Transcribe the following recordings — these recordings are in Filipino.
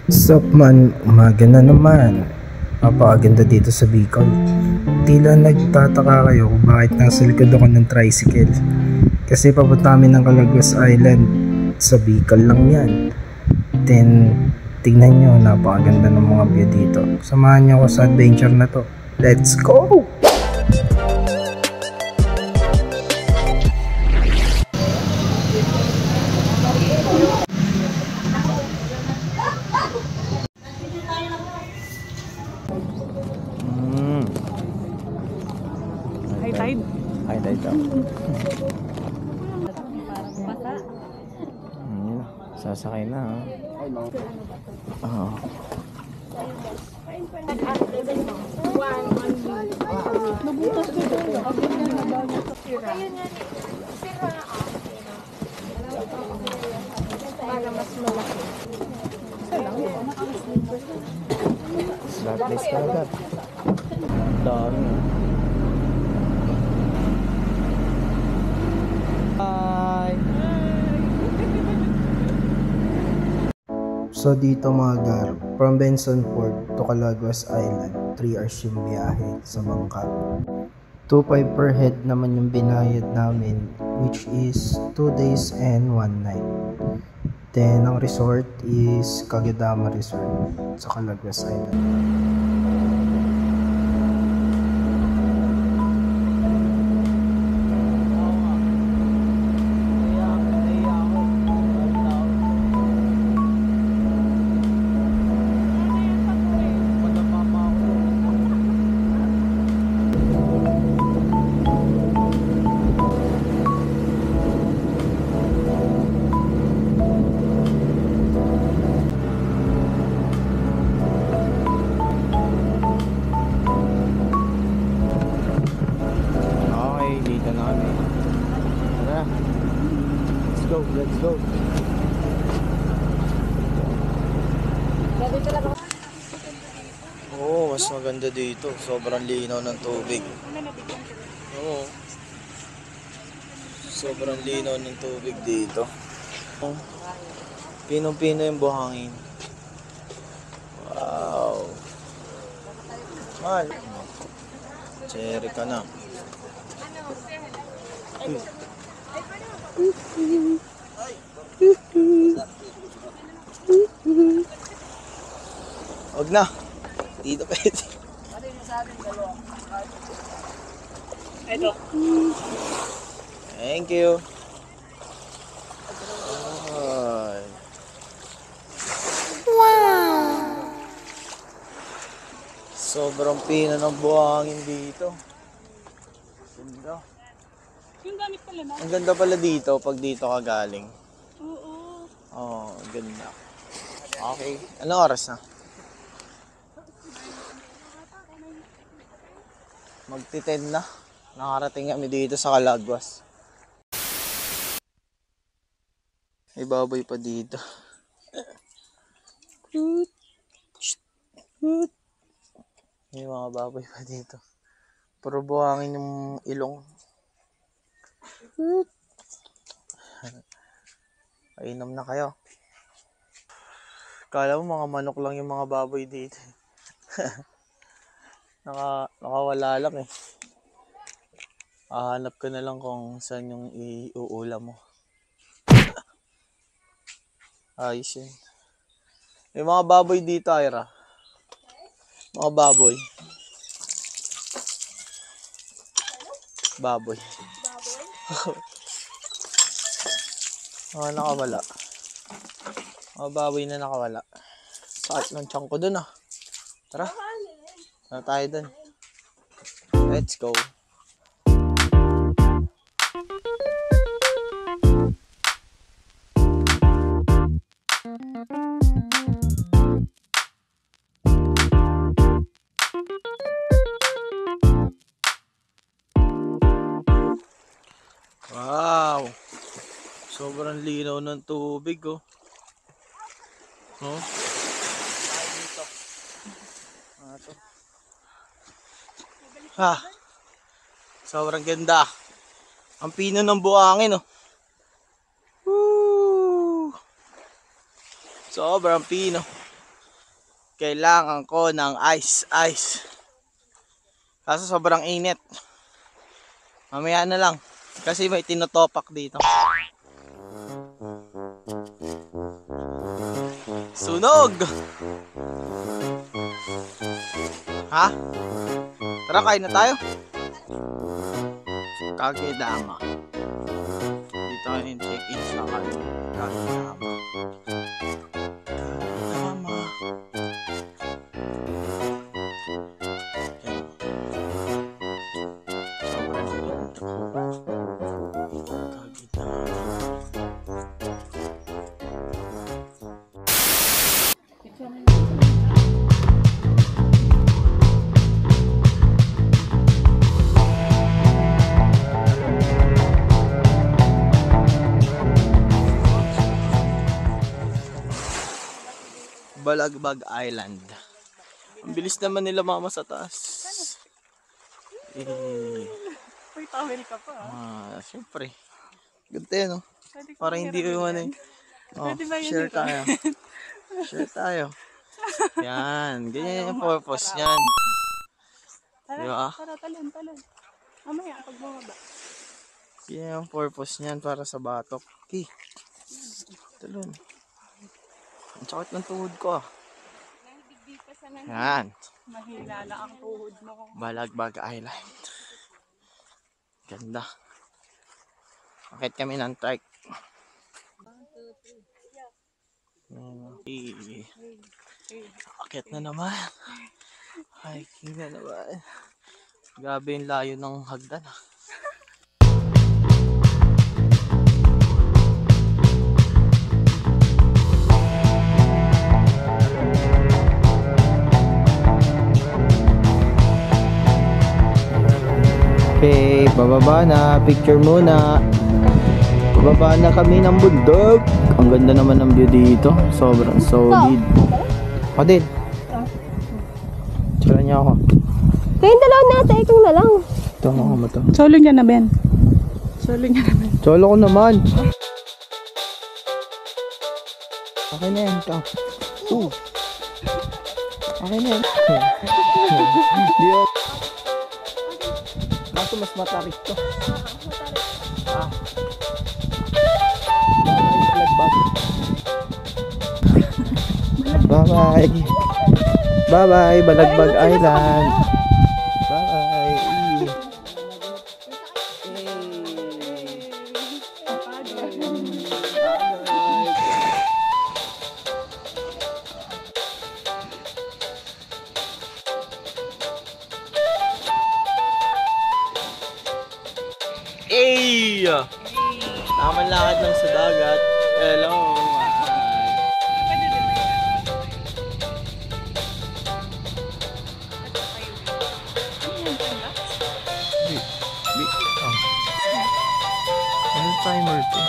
Sup man, umaga na naman. Napakaganda dito sa Bicol. Tila nagtataka kayo kung bakit nasa likod ako ng tricycle. Kasi papunta kami ng Calaguas Island. Sa Bicol lang yan. Then, tingnan nyo, napakaganda ng mga view dito. Samahan nyo ako sa adventure na to. Let's go! High tide. High tide daw. Sasakay na ha. Oo. Nabutas ko doon. Para mas malaki. Slot place ka agad. Dami. Bye! So dito mga gar, from Benson Port to Calaguas Island, 3 hours yung biyahe sa bangka. 2.5 per head naman yung binayad namin, which is 2 days and 1 night. Then ang resort is Kagadama Resort sa Calaguas Island. Let's go. Oo, mas maganda dito. Sobrang linaw ng tubig. Oo. Sobrang linaw ng tubig dito. Pinong-pino yung buhangin. Wow. Mahal. Cherry ka na. Huwag na. Dito pwede. Ito. Thank you. Ay. Wow. Sobrang pina ng buhangin dito. Ganda. Yung gamit pala na. Ang ganda pala dito pag dito ka galing. Oo. Oh, ganda. Okay. Anong oras na? Magti-10 na. Nakarating kami dito sa Calaguas. May baboy pa dito. May mga baboy pa dito. Puro buhangin yung ilong. Painom na kayo. Kala mo mga manok lang yung mga baboy dito. Nakawala lang eh. Hahanap ko na lang kung saan yung iuulam mo. Ayos yun. May mga baboy dito, Ira. Mga baboy. Baboy. Mga nakawala. Mga baboy na nakawala. Sakit ng tiyan ko dun ah. Tara. Tara tayo dun. Let's go. Wow. Sobrang linaw ng tubig oh. Oh. Ha. Sobrang ganda. Ang pino ng buhangin oh. Woo! Sobrang pino. Kailangan ko ng ice. Kaso sobrang init. Mamaya na lang. Kasi may tinotopak dito. Sunog! Ha? Tara, kain na tayo. Kagedama. Dito yung check-in sa Kagedama. Kagedama. Sobrang ganda. Kagedama. Balagbag Island. Ang bilis naman nila mama sa taas. Uy, tawel ka pa. Siyempre. Ganda yun, no? Para hindi ko ano. Share tayo. Share tayo. Yan. Ganyan yung purpose niyan. Diba? Tara, talon. Mamaya, pag bumaba. Ganyan yung purpose niyan para sa batok. Okay. Talon. Ang sakit ng tuhod ko. Nahigdig pa sa nanay. Yan. Mahila na ang tuhod mo. Balagbag Island. Ganda. Akit kami ng trike. 1, 2, 3. Akit na naman. Hiking na naman. Grabe yung layo ng hagdan. Okay, bababa na. Picture muna. Bababa na kami ng bundok. Ang ganda naman ng view dito. Sobrang solid. Ako din. Tsura niya ako. Kayong dalawa nasa, ikaw na lang. Ito ako mo to. Solo niya na, Ben. Solo niya naman. Solo ko naman. Okay na yan. Ito. Okay na yan. Di ako. Kaso mas matarik to. Bye-bye. Bye-bye, Balagbag Island. Bye-bye. Hey! Tamang lakad lang sa dagat. Hello. Ano timer to?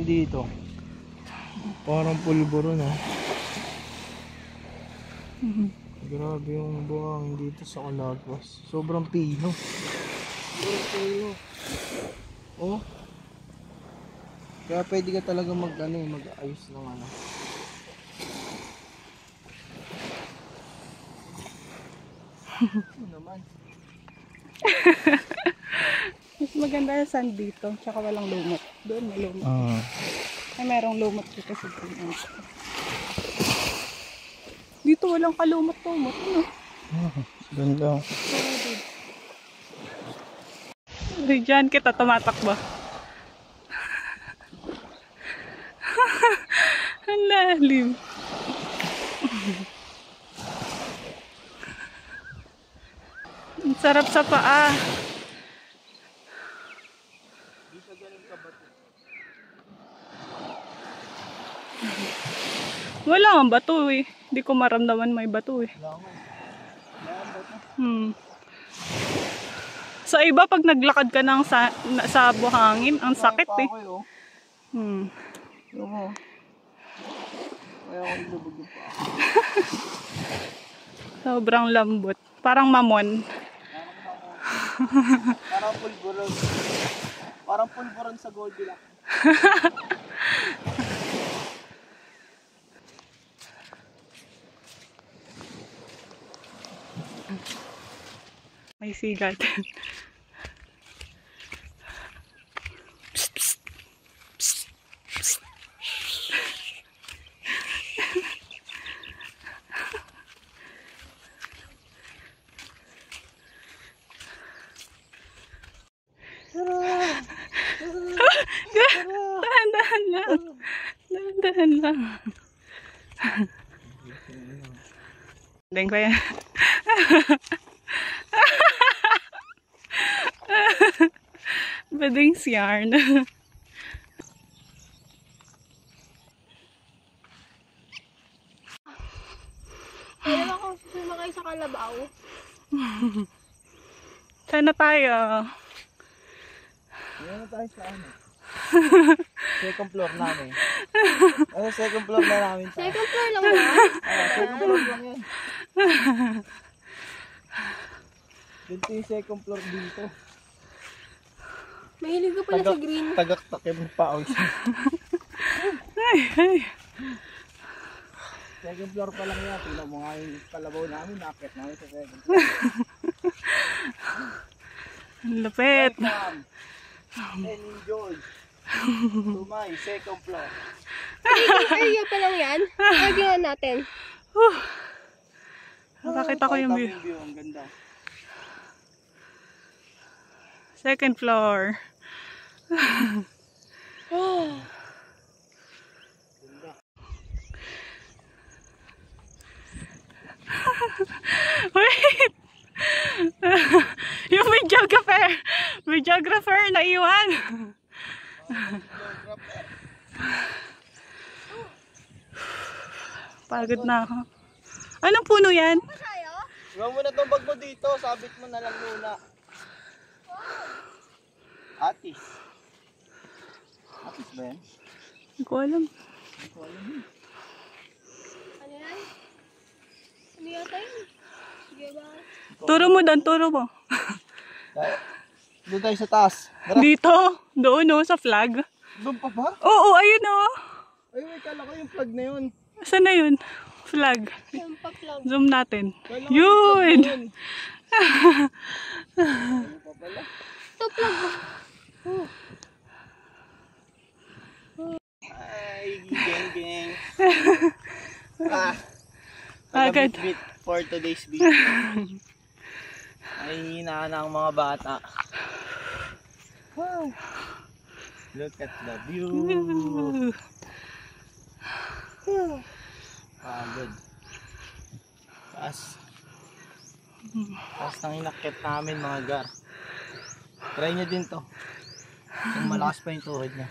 Dito parang pulburo na. Grabe yung buhangin dito sa Calagwas. Sobrang pino. Oh, kaya pwede ka talaga mag-ayos ng ano. naman. Mas maganda yung sand dito, tsaka walang lumot. Doon may lumot. Ay, merong lumot dito sa Green. Dito walang kalumot-lumot. Ano? Ganda. Diyan kita tumatakbo. Ang lalim. Ang sarap sa paa. Wala ang bato eh. Hindi ko maramdaman may bato eh. Sa iba pag naglakad ka ng sa buhangin, ang sakit eh. Sobrang lambot. Parang mamon. Parang pulburon. Parang pulburon sa Goldilocks. May sigat. Dahan-dahan lang. Dahan-dahan lang. Deng pa yan. Bading's yarn. Alam ako, sumakay sa kalabaw. Sana tayo. Ayan na tayo sa ano. Second floor namin. Ano, second floor na namin. Second floor lang ba? Second floor lang yan. Dito yung second floor dito. Mahilig ka pala sa green. Tagak-takim pa ako. Ay, ay. Second floor pa lang yan. Tingnan mo nga yung kalabaw namin. Nakakit namin sa second floor. Ang lapit. Welcome and enjoy to my second floor. Area pa lang yan. Lagyan natin. Nakakita ko yung view. Ang ganda. Second floor. Wait! Yung videographer na iwan. Pagod na ako. Anong puno yan? Iwan mo na itong bag mo dito. Sabit mo na lang muna. Atis. Atis ba yan? Hindi ko alam. Ano yan? Ano yata yun? Sige ba? Turo mo doon, turo mo. Doon tayo sa taas. Dito, doon o, sa flag. Doon pa ba? Oo, ayun o. Ay, may kala ko yung flag na yun. Saan na yun? Flag. Yung pa-plug. Zoom natin. Kala ko Yun! yung flag na yun. Ano pa pala? Ito plug. Ay, geng geng. Agad. Bit for today's video. Ay, hina na ang mga bata. Look at the view. Good. Taas ng inakit namin mga gar. Try nyo din to. Kung malakas pa yung tuhod niya.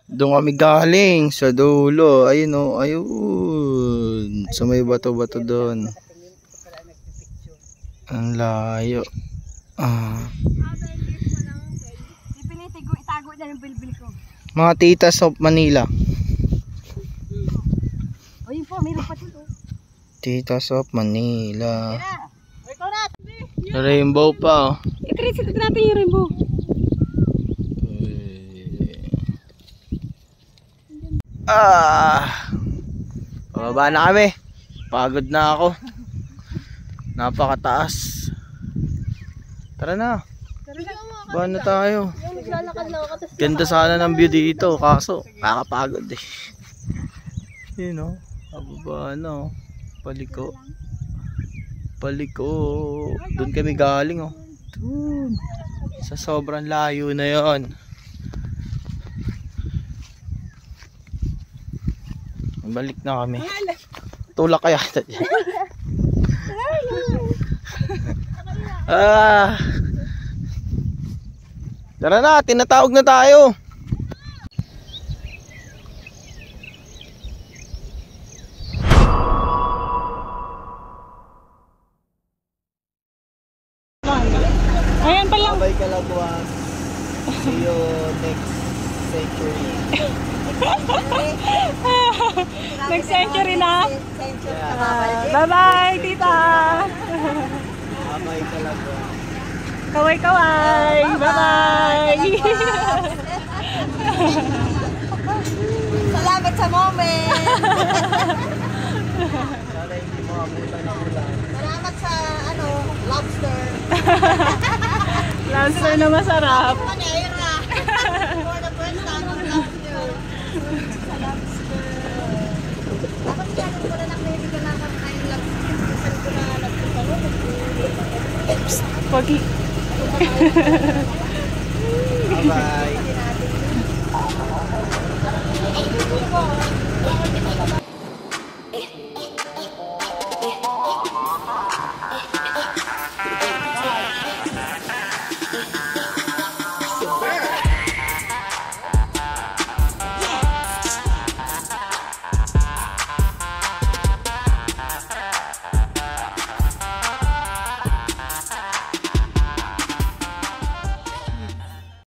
Doon kami galing sa dulo. Ayun o, ayun. So may bato-bato doon. Ang layo. Itago na ng bilbil ko. Mga titas of Manila. O yun po, mayroon pa dito. Titas of Manila. Rainbow pa oh. I-trace natin yung rainbow. Pababa na kami. Pagod na ako. Napakataas. Tara na. Baan na tayo. Yung naglalakad lang ako. Tapos Ganda sana ng view dito. Kaso, kakapagod eh. Yun o. Ababa na o. Paliko. Paliko. Doon kami galing o. Doon. Sa sobrang layo na yon. Balik na kami. Tulak kaya ito dyan. Tara na, tinatawag na tayo. Ayan pa lang. Bye Kalagwas. See you next century. Next century na. Bye-bye, tita. Bye Kalagwas. Kaway-kaway. Bye-bye. salamat sa moment. Sana hindi mo abutan ng ulan. Salamat sa lobster. Lobster na masarap. Panera. For the first time of lobster. Sa lobster. Dapat yan ko na nakinig ka naman ay lobster. Saan ko na lobster sa loob. Pogi. Bye-bye. Ay,